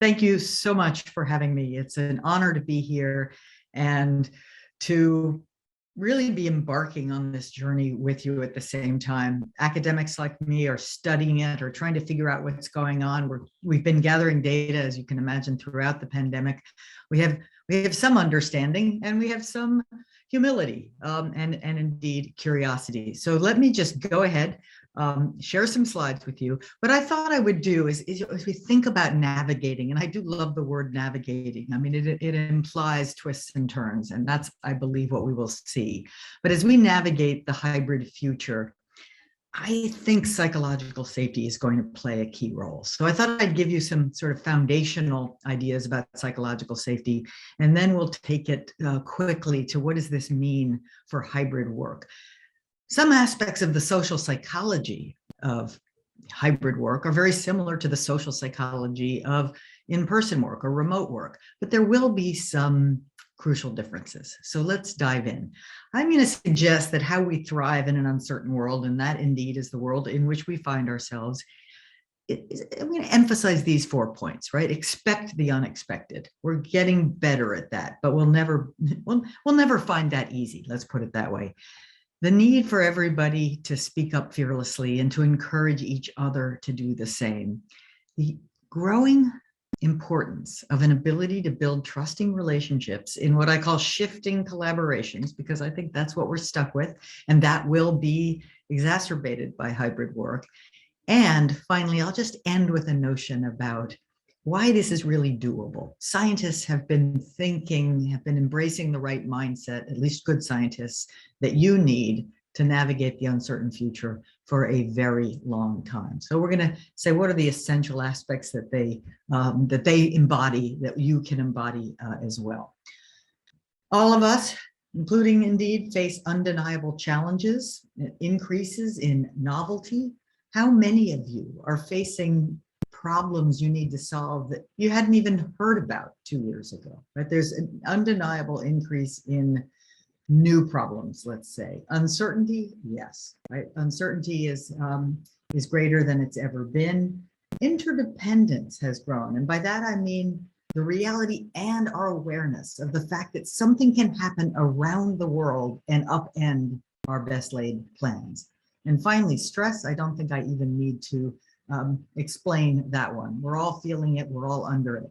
Thank you so much for having me. It's an honor to be here and to really be embarking on this journey with you at the same time. Academics like me are studying it or trying to figure out what's going on. We've been gathering data, as you can imagine, throughout the pandemic. We have some understanding and we have some humility and indeed curiosity. So let me just go ahead, share some slides with you. What I thought I would do is as we think about navigating, and I do love the word navigating. I mean, it implies twists and turns, and that's, I believe, what we will see. But as we navigate the hybrid future, I think psychological safety is going to play a key role. So I thought I'd give you some sort of foundational ideas about psychological safety, and then we'll take it quickly to what does this mean for hybrid work. Some aspects of the social psychology of hybrid work are very similar to the social psychology of in-person work or remote work, but there will be some crucial differences. So let's dive in. I'm going to suggest that how we thrive in an uncertain world, and that indeed is the world in which we find ourselves, I'm going to emphasize these 4 points, right? Expect the unexpected. We're getting better at that, but we'll never find that easy. Let's put it that way. The need for everybody to speak up fearlessly and to encourage each other to do the same. The growing importance of an ability to build trusting relationships in what I call shifting collaborations, because I think that's what we're stuck with, and that will be exacerbated by hybrid work. And finally, I'll just end with a notion about why this is really doable. Scientists have been embracing the right mindset, at least good scientists, that you need to navigate the uncertain future for a very long time. So we're going to say, what are the essential aspects that they embody, that you can embody as well. All of us, including indeed, face undeniable challenges, increases in novelty. How many of you are facing problems you need to solve that you hadn't even heard about 2 years ago, right? There's an undeniable increase in new problems, let's say. Uncertainty, yes, right? Uncertainty is greater than it's ever been. Interdependence has grown. And by that, I mean the reality and our awareness of the fact that something can happen around the world and upend our best laid plans. And finally, stress, I don't think I even need to explain that one. We're all feeling it, we're all under it.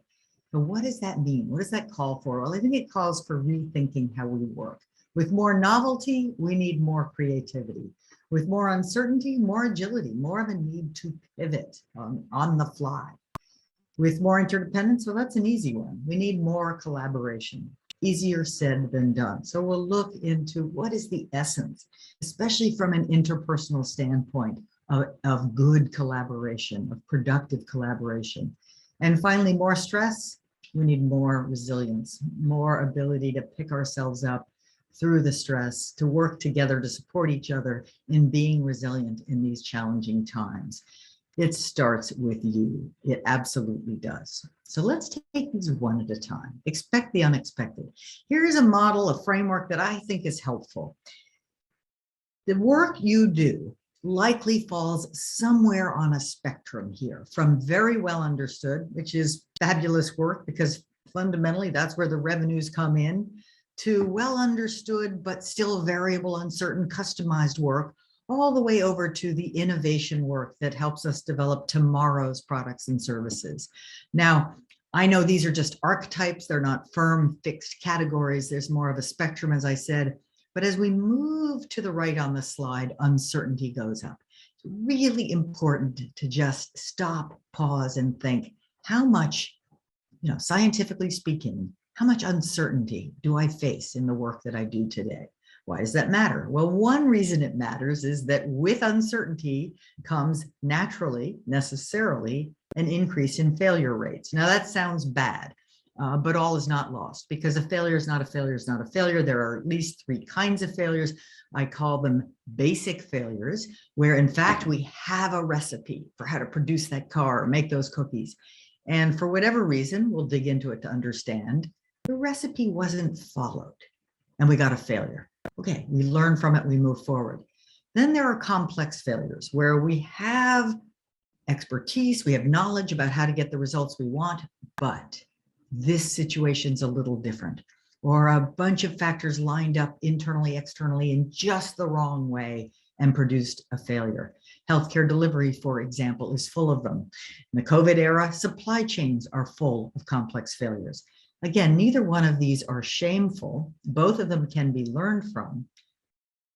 But what does that mean? What does that call for? Well, I think it calls for rethinking how we work. With more novelty, we need more creativity. With more uncertainty, more agility, more of a need to pivot on the fly. With more interdependence, well, that's an easy one. We need more collaboration. Easier said than done. So we'll look into what is the essence, especially from an interpersonal standpoint, of good collaboration, of productive collaboration. And finally, more stress, we need more resilience, more ability to pick ourselves up through the stress, to work together to support each other in being resilient in these challenging times. It starts with you. It absolutely does. So let's take these one at a time. Expect the unexpected. Here is a model, a framework that I think is helpful. The work you do likely falls somewhere on a spectrum here, from very well understood, which is fabulous work because fundamentally that's where the revenues come in, to well understood but still variable, uncertain, customized work, all the way over to the innovation work that helps us develop tomorrow's products and services. Now, I know these are just archetypes, they're not firm, fixed categories. There's more of a spectrum, as I said. But as we move to the right on the slide, uncertainty goes up. It's really important to just stop, pause, and think, how much, scientifically speaking, how much uncertainty do I face in the work that I do today? Why does that matter? Well, one reason it matters is that with uncertainty comes naturally, necessarily, an increase in failure rates. Now that sounds bad, but all is not lost, because a failure is not a failure is not a failure. There are at least 3 kinds of failures. I call them basic failures, where in fact we have a recipe for how to produce that car or make those cookies. And for whatever reason, we'll dig into it to understand, the recipe wasn't followed and we got a failure. Okay, we learn from it, we move forward. Then there are complex failures where we have expertise, we have knowledge about how to get the results we want, but this situation's a little different, or a bunch of factors lined up internally, externally in just the wrong way and produced a failure. Healthcare delivery, for example, is full of them. In the COVID era, supply chains are full of complex failures. Again, neither one of these are shameful. Both of them can be learned from,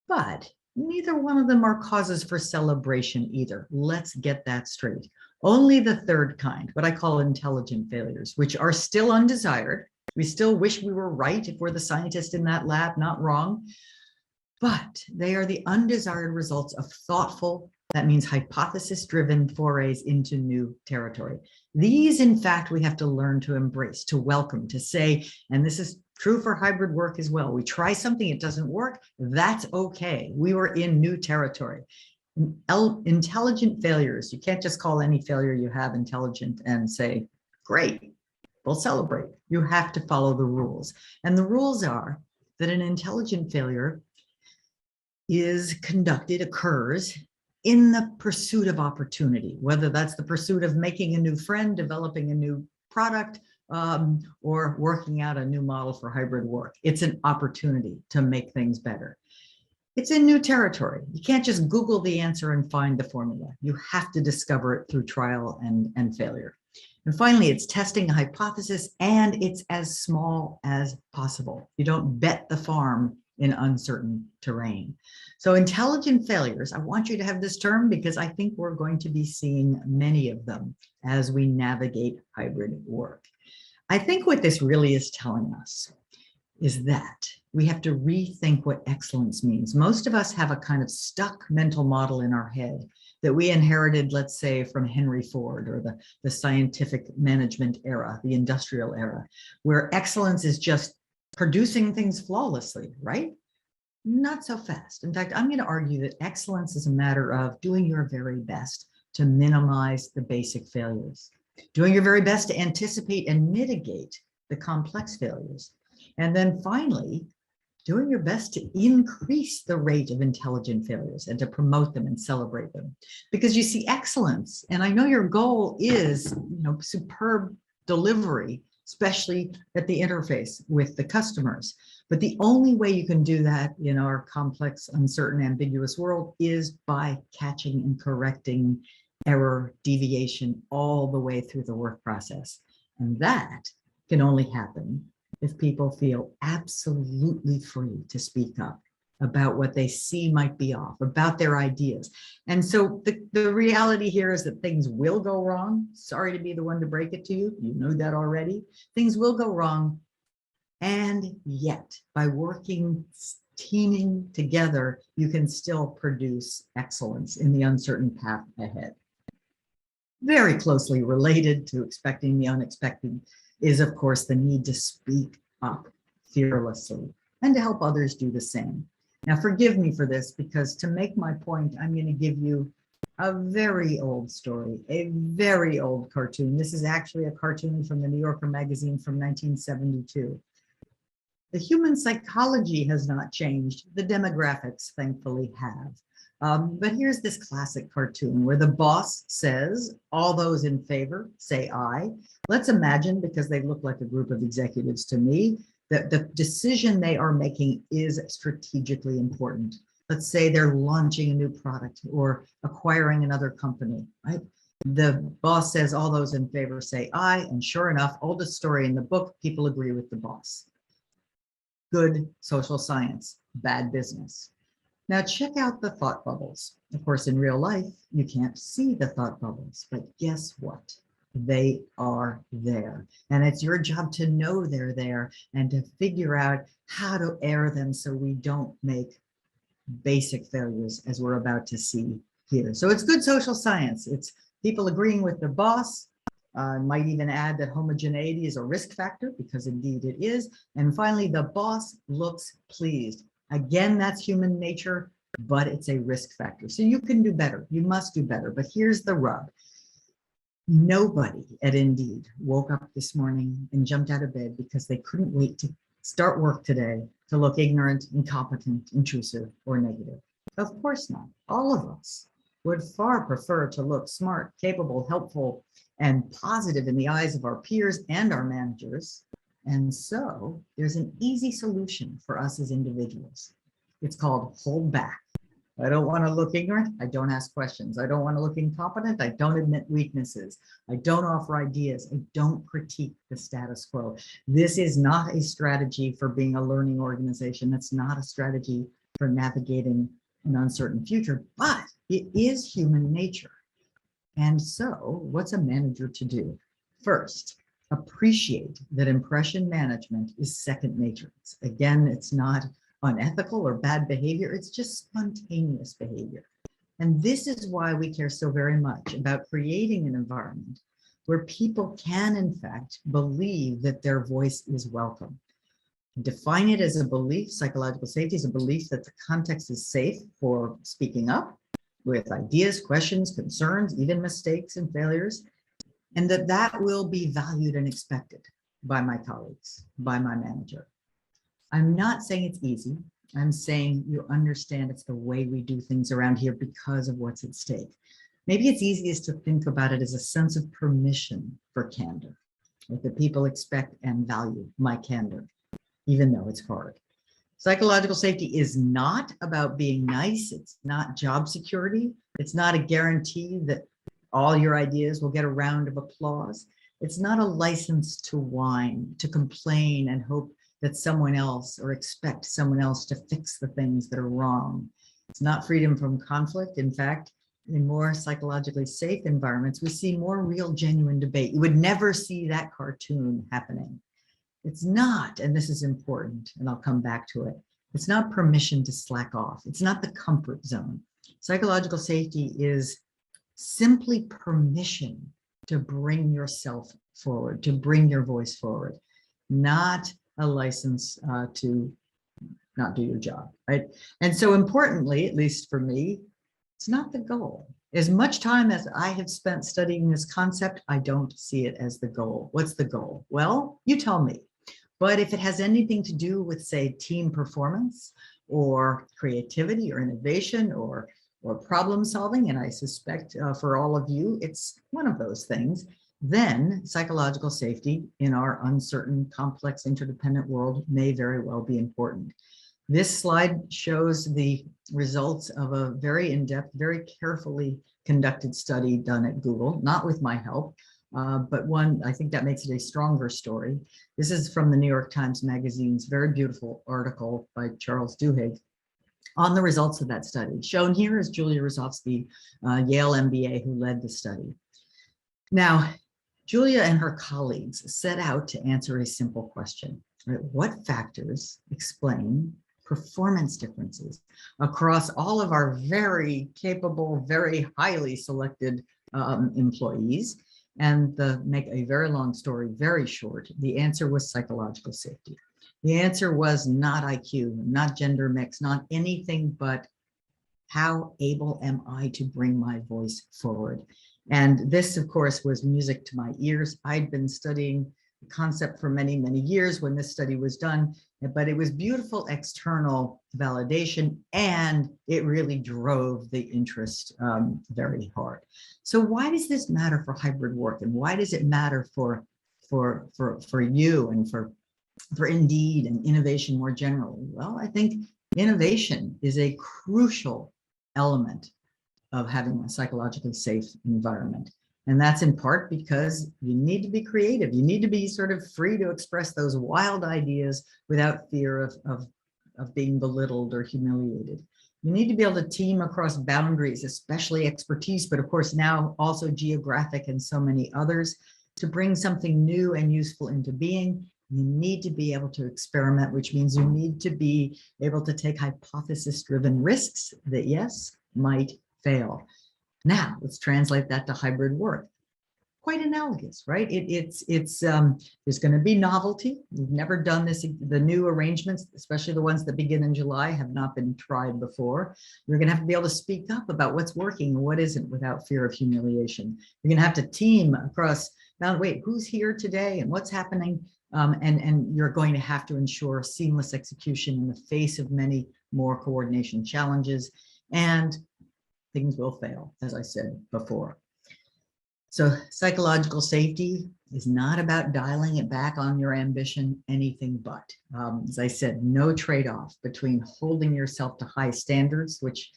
but neither one of them are causes for celebration either. Let's get that straight. Only the third kind, what I call intelligent failures, which are still undesired. We still wish we were right if we're the scientist in that lab, not wrong. But they are the undesired results of thoughtful, that means hypothesis-driven forays into new territory. These, in fact, we have to learn to embrace, to welcome, to say, and this is true for hybrid work as well. We try something, it doesn't work, that's okay. We were in new territory. Intelligent failures, you can't just call any failure you have intelligent and say, great, we'll celebrate. You have to follow the rules. And the rules are that an intelligent failure occurs in the pursuit of opportunity, whether that's the pursuit of making a new friend, developing a new product, or working out a new model for hybrid work. It's an opportunity to make things better. It's in new territory. You can't just Google the answer and find the formula. You have to discover it through trial and failure. And finally, it's testing a hypothesis, and it's as small as possible. You don't bet the farm in uncertain terrain. So intelligent failures, I want you to have this term because I think we're going to be seeing many of them as we navigate hybrid work. I think what this really is telling us is that we have to rethink what excellence means. Most of us have a kind of stuck mental model in our head that we inherited, let's say, from Henry Ford or the scientific management era, the industrial era, where excellence is just producing things flawlessly, right? Not so fast. In fact, I'm going to argue that excellence is a matter of doing your very best to minimize the basic failures, doing your very best to anticipate and mitigate the complex failures, and then finally, doing your best to increase the rate of intelligent failures and to promote them and celebrate them. Because you see, excellence, and I know your goal is, superb delivery, especially at the interface with the customers. But the only way you can do that in our complex, uncertain, ambiguous world is by catching and correcting error, deviation all the way through the work process. And that can only happen if people feel absolutely free to speak up about what they see might be off, about their ideas. And so the reality here is that things will go wrong. Sorry to be the one to break it to you. You know that already. Things will go wrong. And yet, by working, teaming together, you can still produce excellence in the uncertain path ahead. Very closely related to expecting the unexpected is, of course, the need to speak up fearlessly and to help others do the same. Now, forgive me for this, because to make my point, I'm going to give you a very old story, a very old cartoon. This is actually a cartoon from the New Yorker magazine from 1972. The human psychology has not changed. The demographics, thankfully, have. But here's this classic cartoon where the boss says, all those in favor, say aye. Let's imagine, because they look like a group of executives to me, that the decision they are making is strategically important. Let's say they're launching a new product or acquiring another company, right? The boss says, all those in favor say aye. And sure enough, oldest story in the book, people agree with the boss. Good social science, bad business. Now check out the thought bubbles. Of course, in real life, you can't see the thought bubbles, but guess what? They are there. And it's your job to know they're there and to figure out how to air them so we don't make basic failures as we're about to see here. So it's good social science. It's people agreeing with the boss. Might even add that homogeneity is a risk factor, because indeed it is. And finally, the boss looks pleased. Again, that's human nature, but it's a risk factor. So you can do better. You must do better. But here's the rub. Nobody at Indeed woke up this morning and jumped out of bed because they couldn't wait to start work today to look ignorant, incompetent, intrusive, or negative. Of course not. All of us would far prefer to look smart, capable, helpful, and positive in the eyes of our peers and our managers. And so there's an easy solution for us as individuals. It's called hold back. I don't want to look ignorant. I don't ask questions. I don't want to look incompetent. I don't admit weaknesses. I don't offer ideas. I don't critique the status quo. This is not a strategy for being a learning organization. That's not a strategy for navigating an uncertain future, but it is human nature. And so what's a manager to do? First, appreciate that impression management is second nature. Again, it's not unethical or bad behavior. It's just spontaneous behavior. And this is why we care so very much about creating an environment where people can, in fact, believe that their voice is welcome. Define it as a belief. Psychological safety is a belief that the context is safe for speaking up with ideas, questions, concerns, even mistakes and failures, and that will be valued and expected by my colleagues, by my manager. I'm not saying it's easy. I'm saying you understand it's the way we do things around here because of what's at stake. Maybe it's easiest to think about it as a sense of permission for candor, like that people expect and value my candor, even though it's hard. Psychological safety is not about being nice. It's not job security. It's not a guarantee that all your ideas will get a round of applause. It's not a license to whine, to complain and hope that someone else or expect someone else to fix the things that are wrong. It's not freedom from conflict. In fact, in more psychologically safe environments, we see more real, genuine debate. You would never see that cartoon happening. It's not, and this is important, and I'll come back to it, it's not permission to slack off. It's not the comfort zone. Psychological safety is simply permission to bring yourself forward, to bring your voice forward, not a license to not do your job, right? And so importantly, at least for me, it's not the goal. As much time as I have spent studying this concept, I don't see it as the goal. What's the goal? Well, you tell me. But if it has anything to do with, say, team performance or creativity or innovation or problem solving, and I suspect for all of you, it's one of those things, then psychological safety in our uncertain, complex, interdependent world may very well be important. This slide shows the results of a very in-depth, very carefully conducted study done at Google, not with my help, but one, I think that makes it a stronger story. This is from the New York Times Magazine's very beautiful article by Charles Duhigg on the results of that study. Shown here is Julia Rosofsky, Yale MBA, who led the study. Now, Julia and her colleagues set out to answer a simple question, right? What factors explain performance differences across all of our very capable, very highly selected employees? And to make a very long story very short, the answer was psychological safety. The answer was not IQ, not gender mix, not anything but how able am I to bring my voice forward? And this, of course, was music to my ears. I'd been studying the concept for many, many years when this study was done, but it was beautiful external validation, and it really drove the interest very hard. So why does this matter for hybrid work? And why does it matter for you and for Indeed and innovation more generally? Well, I think innovation is a crucial element of having a psychologically safe environment. And that's in part because you need to be creative. You need to be sort of free to express those wild ideas without fear of being belittled or humiliated. You need to be able to team across boundaries, especially expertise, but of course now also geographic and so many others, to bring something new and useful into being. You need to be able to experiment, which means you need to be able to take hypothesis-driven risks that, yes, might fail. Now, let's translate that to hybrid work. Quite analogous, right? There's going to be novelty. We've never done this. The new arrangements, especially the ones that begin in July, have not been tried before. You're going to have to be able to speak up about what's working and what isn't without fear of humiliation. You're going to have to team across, now wait, who's here today and what's happening? And you're going to have to ensure seamless execution in the face of many more coordination challenges. And things will fail, as I said before. So psychological safety is not about dialing it back on your ambition, anything but. As I said, no trade-off between holding yourself to high standards, which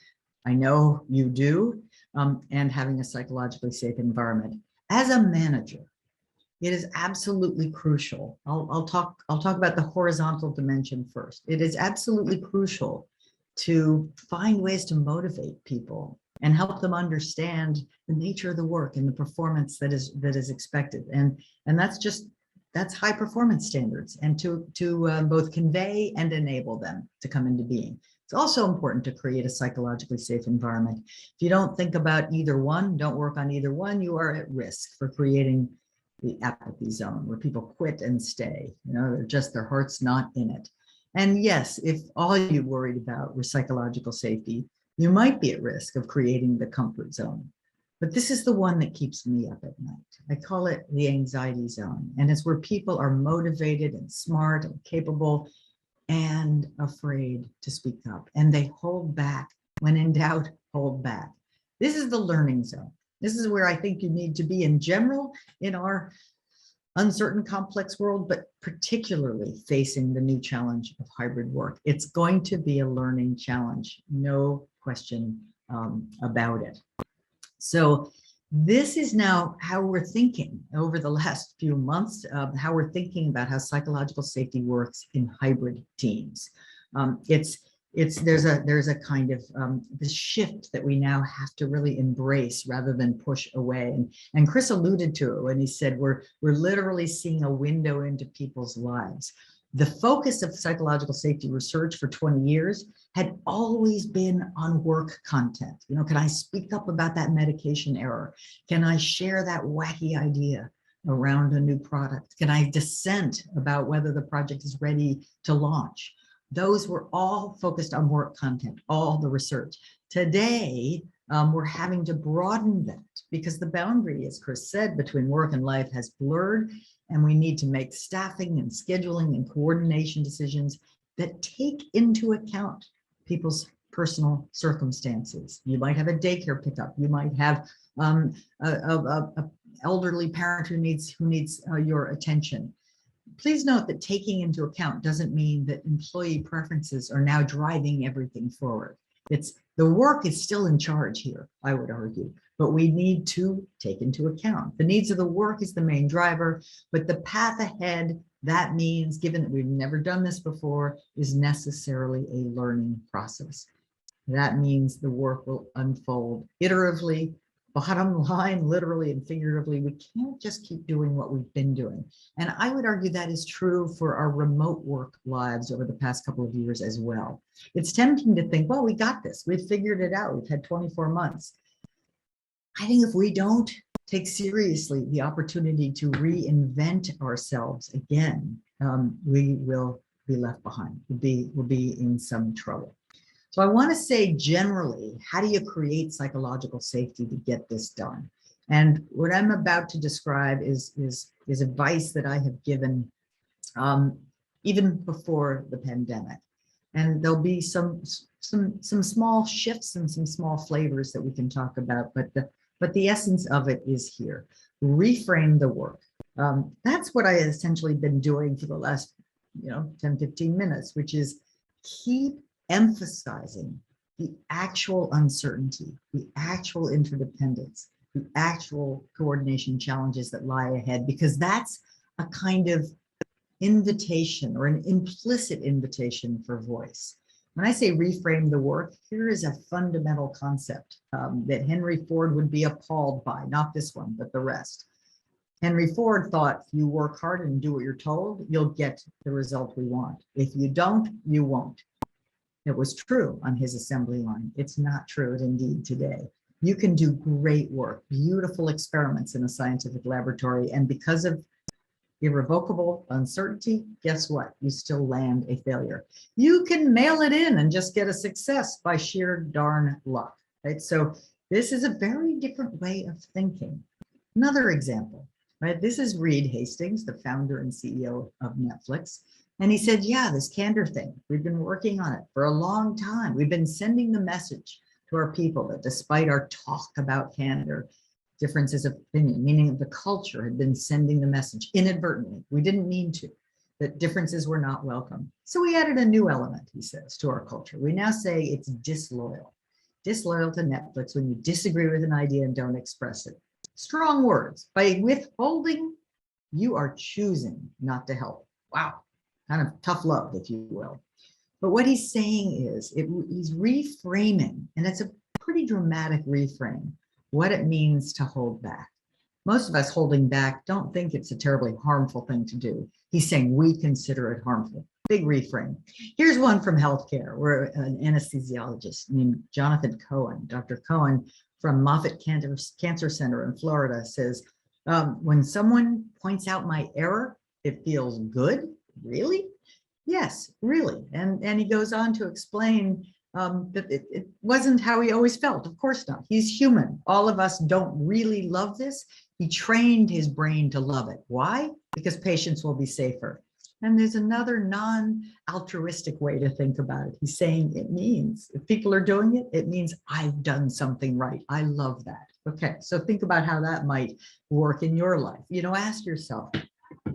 I know you do, and having a psychologically safe environment. As a manager, it is absolutely crucial. I'll talk about the horizontal dimension first. It is absolutely crucial to find ways to motivate people and help them understand the nature of the work and the performance that is expected. And that's high performance standards, and to both convey and enable them to come into being. It's also important to create a psychologically safe environment. If you don't think about either one, don't work on either one, you are at risk for creating the apathy zone where people quit and stay. You know, their heart's not in it. And yes, if all you worried about was psychological safety, you might be at risk of creating the comfort zone. But this is the one that keeps me up at night. I call it the anxiety zone. And it's where people are motivated and smart and capable and afraid to speak up. And they hold back. When in doubt, hold back. This is the learning zone. This is where I think you need to be in general in our uncertain, complex world, but particularly facing the new challenge of hybrid work. It's going to be a learning challenge, no question about it. So this is now how we're thinking over the last few months, how we're thinking about how psychological safety works in hybrid teams. There's a kind of this shift that we now have to really embrace rather than push away. And Chris alluded to it when he said we're literally seeing a window into people's lives. The focus of psychological safety research for 20 years had always been on work content. You know, can I speak up about that medication error? Can I share that wacky idea around a new product? Can I dissent about whether the project is ready to launch? Those were all focused on work content, all the research. Today, we're having to broaden that because the boundary, as Chris said, between work and life has blurred, and we need to make staffing and scheduling and coordination decisions that take into account people's personal circumstances. You might have a daycare pickup. You might have a elderly parent who needs your attention. Please note that taking into account doesn't mean that employee preferences are now driving everything forward. The work is still in charge here, I would argue, but we need to take into account the needs of the work is the main driver, but the path ahead, that means, given that we've never done this before, is necessarily a learning process. That means the work will unfold iteratively. Bottom line, literally and figuratively, we can't just keep doing what we've been doing. And I would argue that is true for our remote work lives over the past couple of years as well. It's tempting to think, well, we got this. We've figured it out. We've had 24 months. I think if we don't take seriously the opportunity to reinvent ourselves again, we will be left behind. We'll be in some trouble. So I want to say generally, how do you create psychological safety to get this done? And what I'm about to describe is advice that I have given even before the pandemic. And there'll be some small shifts and some small flavors that we can talk about, but the essence of it is here. Reframe the work. That's what I essentially been doing for the last 10, 15 minutes, which is keep emphasizing the actual uncertainty, the actual interdependence, the actual coordination challenges that lie ahead, because that's a kind of invitation or an implicit invitation for voice. When I say reframe the work, here is a fundamental concept that Henry Ford would be appalled by, not this one, but the rest. Henry Ford thought, if you work hard and do what you're told, you'll get the result we want. If you don't, you won't. It was true on his assembly line. It's not true indeed today. You can do great work, beautiful experiments in a scientific laboratory, and because of irrevocable uncertainty, guess what? You still land a failure. You can mail it in and just get a success by sheer darn luck, right? So this is a very different way of thinking. Another example, right? This is Reed Hastings, the founder and CEO of Netflix. And he said, yeah, this candor thing, we've been working on it for a long time. We've been sending the message to our people that despite our talk about candor, differences of opinion, meaning the culture had been sending the message inadvertently, we didn't mean to, that differences were not welcome. So we added a new element, he says, to our culture. We now say it's disloyal. Disloyal to Netflix when you disagree with an idea and don't express it. Strong words. By withholding, you are choosing not to help. Wow, kind of tough love, if you will. But what he's saying is, he's reframing, and it's a pretty dramatic reframe, what it means to hold back. Most of us holding back don't think it's a terribly harmful thing to do. He's saying we consider it harmful. Big reframe. Here's one from healthcare, where an anesthesiologist named Jonathan Cohen, Dr. Cohen from Moffitt Cancer Center in Florida says, when someone points out my error, it feels good. Really? Yes, really. And he goes on to explain that it wasn't how he always felt. Of course not. He's human. All of us don't really love this. He trained his brain to love it. Why? Because patients will be safer. And there's another non-altruistic way to think about it. He's saying it means, if people are doing it, it means I've done something right. I love that. Okay, so think about how that might work in your life. You know, ask yourself,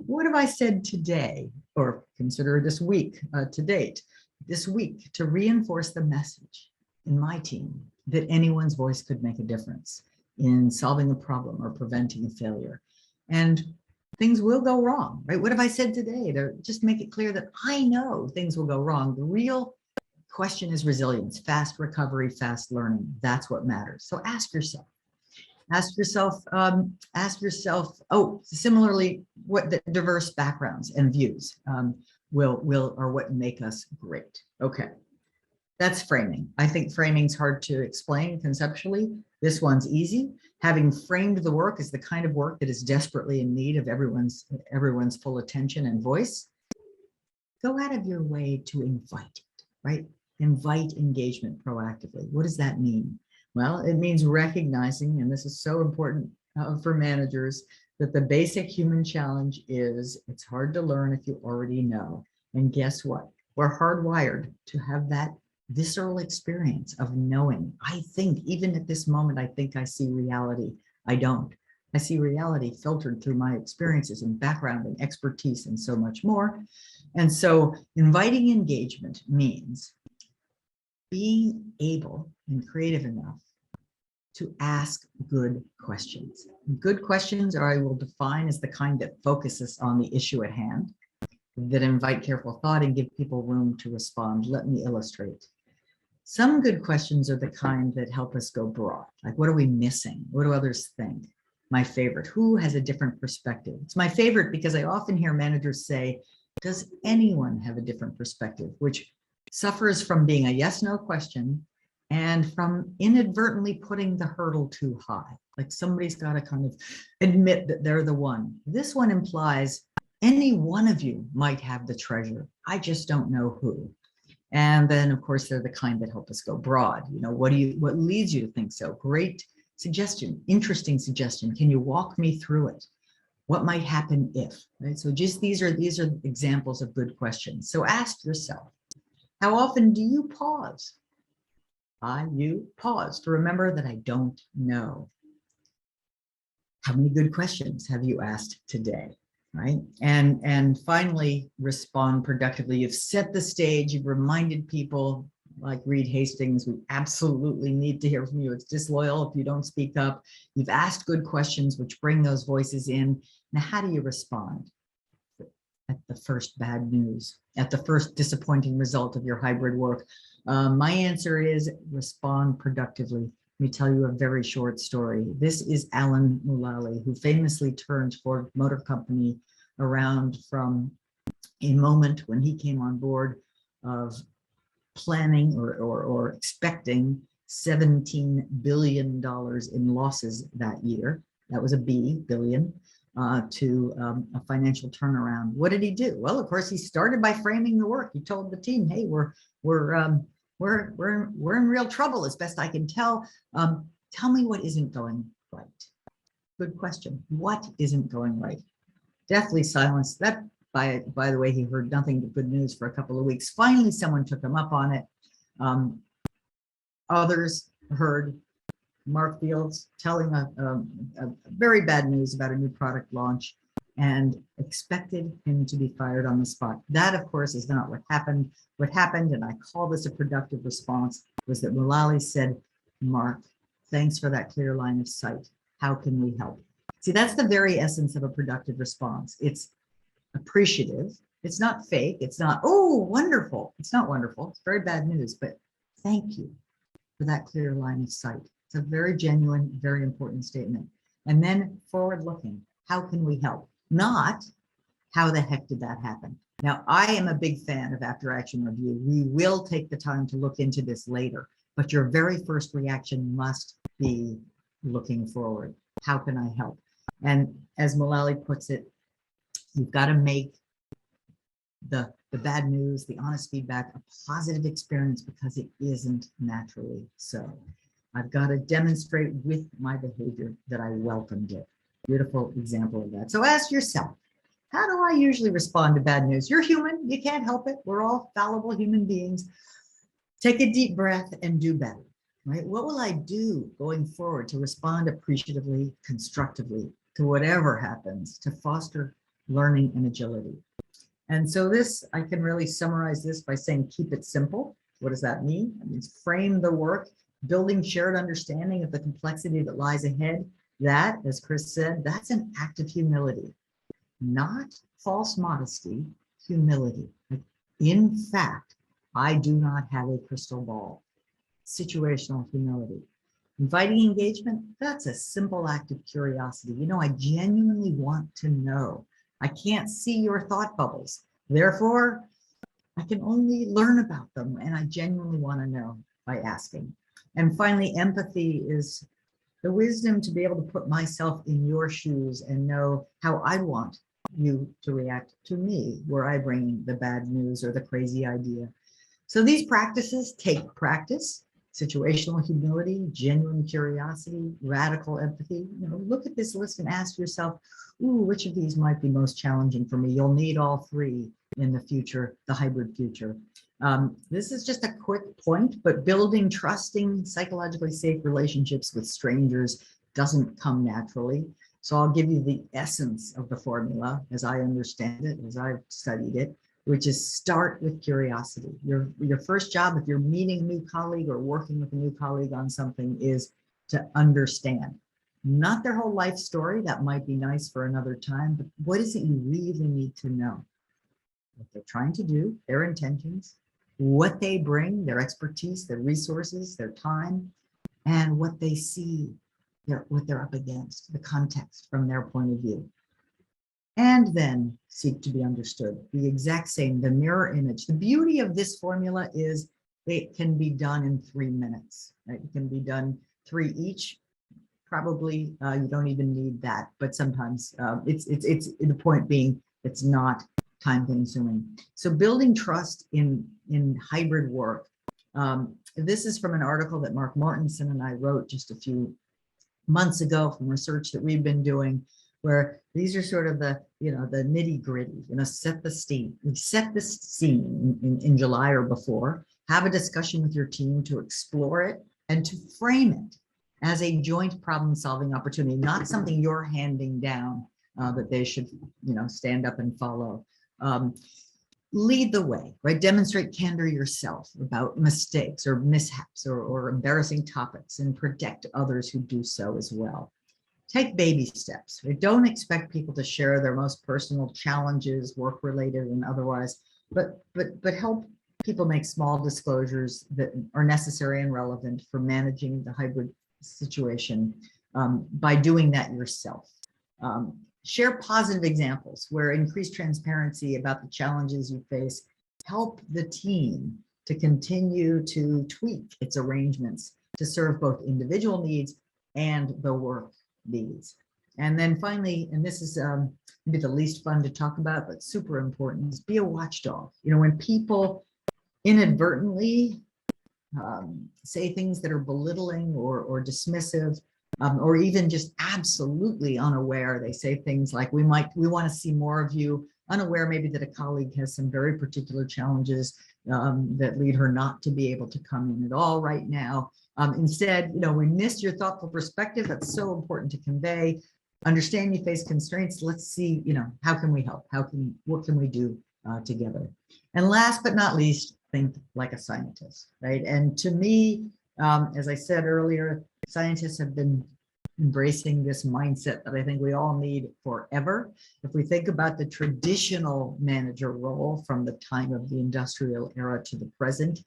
what have I said today, or consider this week to date, this week, to reinforce the message in my team that anyone's voice could make a difference in solving a problem or preventing a failure? And things will go wrong, right? What have I said today to just make it clear that I know things will go wrong? The real question is resilience, fast recovery, fast learning. That's what matters. So ask yourself. Ask yourself, similarly, what the diverse backgrounds and views are what make us great. Okay, that's framing. I think framing's hard to explain conceptually. This one's easy. Having framed the work is the kind of work that is desperately in need of everyone's full attention and voice. Go out of your way to invite it, right? Invite engagement proactively. What does that mean? Well, it means recognizing, and this is so important for managers, that the basic human challenge is it's hard to learn if you already know. And guess what? We're hardwired to have that visceral experience of knowing. I think, even at this moment, I think I see reality. I don't. I see reality filtered through my experiences and background and expertise and so much more. And so inviting engagement means being able and creative enough to ask good questions. Good questions I will define as the kind that focuses on the issue at hand, that invite careful thought and give people room to respond. Let me illustrate. Some good questions are the kind that help us go broad. Like, what are we missing? What do others think? My favorite, who has a different perspective? It's my favorite because I often hear managers say, does anyone have a different perspective? Which suffers from being a yes/no question and from inadvertently putting the hurdle too high. Like somebody's got to kind of admit that they're the one. This one implies any one of you might have the treasure. I just don't know who. And then, of course, they're the kind that help us go broad. You know, what leads you to think so? Great suggestion, interesting suggestion. Can you walk me through it? What might happen if? Right. So just these are examples of good questions. So ask yourself, how often do you pause? You pause to remember that I don't know. How many good questions have you asked today? Right? And finally, respond productively. You've set the stage, you've reminded people, like Reed Hastings, we absolutely need to hear from you. It's disloyal if you don't speak up. You've asked good questions, which bring those voices in. Now, how do you respond at the first bad news, at the first disappointing result of your hybrid work? My answer is respond productively. Let me tell you a very short story. This is Alan Mulally, who famously turned Ford Motor Company around from a moment when he came on board of planning or expecting $17 billion in losses that year. That was a billion, to a financial turnaround. What did he do? Well, of course, he started by framing the work. He told the team, "Hey, we're in real trouble, as best I can tell. Tell me what isn't going right." Good question. What isn't going right? Deathly silence. That, by the way, he heard nothing but good news for a couple of weeks. Finally, someone took him up on it. Others heard Mark Fields telling a very bad news about a new product launch and expected him to be fired on the spot. That, of course, is not what happened. What happened, and I call this a productive response, was that Mullally said, Mark, thanks for that clear line of sight. How can we help? See, that's the very essence of a productive response. It's appreciative. It's not fake. It's not, oh, wonderful. It's not wonderful. It's very bad news, but thank you for that clear line of sight. It's a very genuine, very important statement. And then forward looking, how can we help? Not how the heck did that happen? Now, I am a big fan of after action review. We will take the time to look into this later, but your very first reaction must be looking forward. How can I help? And as Mullally puts it, you've got to make the bad news, the honest feedback, a positive experience because it isn't naturally so. I've got to demonstrate with my behavior that I welcomed it. Beautiful example of that. So ask yourself, how do I usually respond to bad news? You're human, you can't help it. We're all fallible human beings. Take a deep breath and do better, right? What will I do going forward to respond appreciatively, constructively to whatever happens to foster learning and agility? And so this, I can really summarize this by saying, keep it simple. What does that mean? It means frame the work, building shared understanding of the complexity that lies ahead. That, as Chris said, that's an act of humility, not false modesty, humility. In fact, I do not have a crystal ball. Situational humility. Inviting engagement, that's a simple act of curiosity. You know, I genuinely want to know. I can't see your thought bubbles. Therefore, I can only learn about them, and I genuinely want to know by asking. And finally, empathy is the wisdom to be able to put myself in your shoes and know how I want you to react to me, where I bring the bad news or the crazy idea. So these practices take practice. Situational humility, genuine curiosity, radical empathy. You know, look at this list and ask yourself, ooh, which of these might be most challenging for me? You'll need all three in the future, the hybrid future. This is just a quick point, but building trusting, psychologically safe relationships with strangers doesn't come naturally. So I'll give you the essence of the formula as I understand it, as I've studied it, which is start with curiosity. Your first job, if you're meeting a new colleague or working with a new colleague on something, is to understand. Not their whole life story, that might be nice for another time, but what is it you really need to know? What they're trying to do, their intentions, what they bring, their expertise, their resources, their time, and what they see, what they're up against, the context from their point of view. And then seek to be understood. The exact same, the mirror image. The beauty of this formula is it can be done in 3 minutes, right? It can be done 3 each. Probably you don't even need that, but sometimes it's the point being it's not time consuming. So building trust in hybrid work. This is from an article that Mark Mortensen and I wrote just a few months ago from research that we've been doing, where these are sort of the, the nitty gritty, set the scene. We set the scene in July or before, have a discussion with your team to explore it and to frame it as a joint problem solving opportunity, not something you're handing down that they should, stand up and follow. Lead the way, right? Demonstrate candor yourself about mistakes or mishaps or embarrassing topics and protect others who do so as well. Take baby steps. Right? Don't expect people to share their most personal challenges, work-related and otherwise, but help people make small disclosures that are necessary and relevant for managing the hybrid situation by doing that yourself. Share positive examples where increased transparency about the challenges you face help the team to continue to tweak its arrangements to serve both individual needs and the work needs. And then finally, and this is maybe the least fun to talk about, but super important, is be a watchdog. When people inadvertently say things that are belittling or dismissive, or even just absolutely unaware, they say things like, we want to see more of you. unaware maybe that a colleague has some very particular challenges that lead her not to be able to come in at all right now. Instead, we missed your thoughtful perspective. That's so important to convey. Understand you face constraints. Let's see, how can we help? What can we do together? And last but not least, think like a scientist, right? And to me, as I said earlier, scientists have been embracing this mindset that I think we all need forever. If we think about the traditional manager role from the time of the industrial era to the present,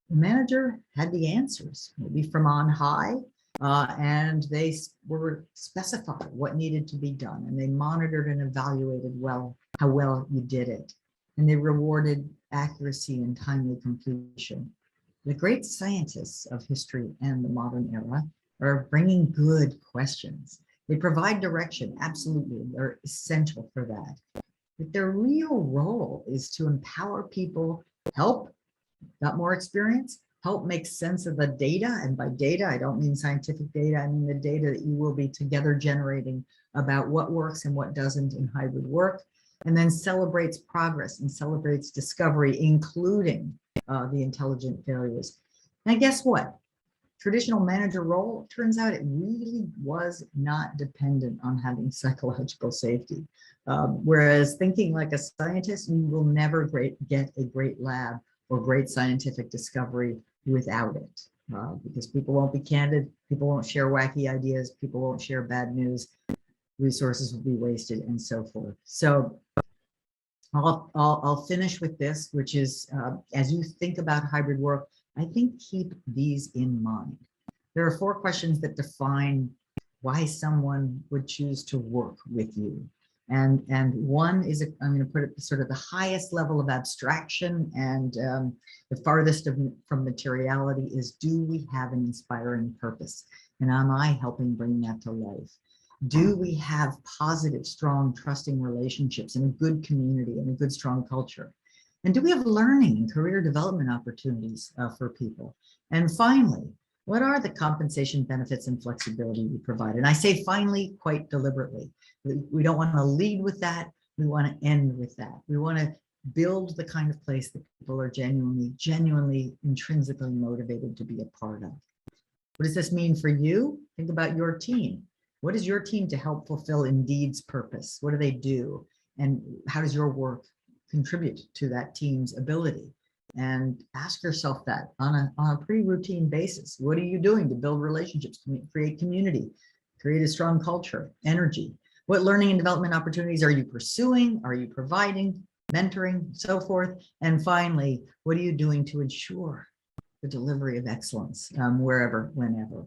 the manager had the answers, maybe from on high, and they were specified what needed to be done, and they monitored and evaluated how well you did it, and they rewarded accuracy and timely completion. The great scientists of history and the modern era are bringing good questions. They provide direction, absolutely, they're essential for that. But their real role is to empower people, help, got more experience, help make sense of the data. And by data, I don't mean scientific data, I mean the data that you will be together generating about what works and what doesn't in hybrid work, and then celebrates progress and celebrates discovery, including the intelligent failures. And guess what? Traditional manager role, turns out it really was not dependent on having psychological safety. Whereas thinking like a scientist, you will never get a great lab or great scientific discovery without it. Because people won't be candid, people won't share wacky ideas, people won't share bad news, resources will be wasted, and so forth. So I'll finish with this, which is, as you think about hybrid work, I think keep these in mind. There are 4 questions that define why someone would choose to work with you. And one is, I'm going to put it sort of the highest level of abstraction, and the farthest from materiality is, do we have an inspiring purpose? And am I helping bring that to life? Do we have positive, strong, trusting relationships and a good community and a good, strong culture? And do we have learning and career development opportunities for people? And finally, what are the compensation benefits and flexibility we provide? And I say finally quite deliberately. We don't want to lead with that. We want to end with that. We want to build the kind of place that people are genuinely, intrinsically motivated to be a part of. What does this mean for you? Think about your team. What is your team to help fulfill Indeed's purpose? What do they do? And how does your work contribute to that team's ability? And ask yourself that on a pretty routine basis. What are you doing to build relationships, create community, create a strong culture, energy? What learning and development opportunities are you pursuing? Are you providing, mentoring, so forth? And finally, what are you doing to ensure the delivery of excellence wherever, whenever?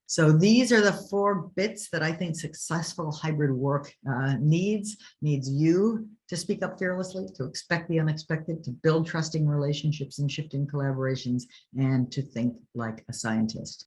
So these are the 4 bits that I think successful hybrid work needs you to speak up fearlessly, to expect the unexpected, to build trusting relationships and shifting collaborations, and to think like a scientist.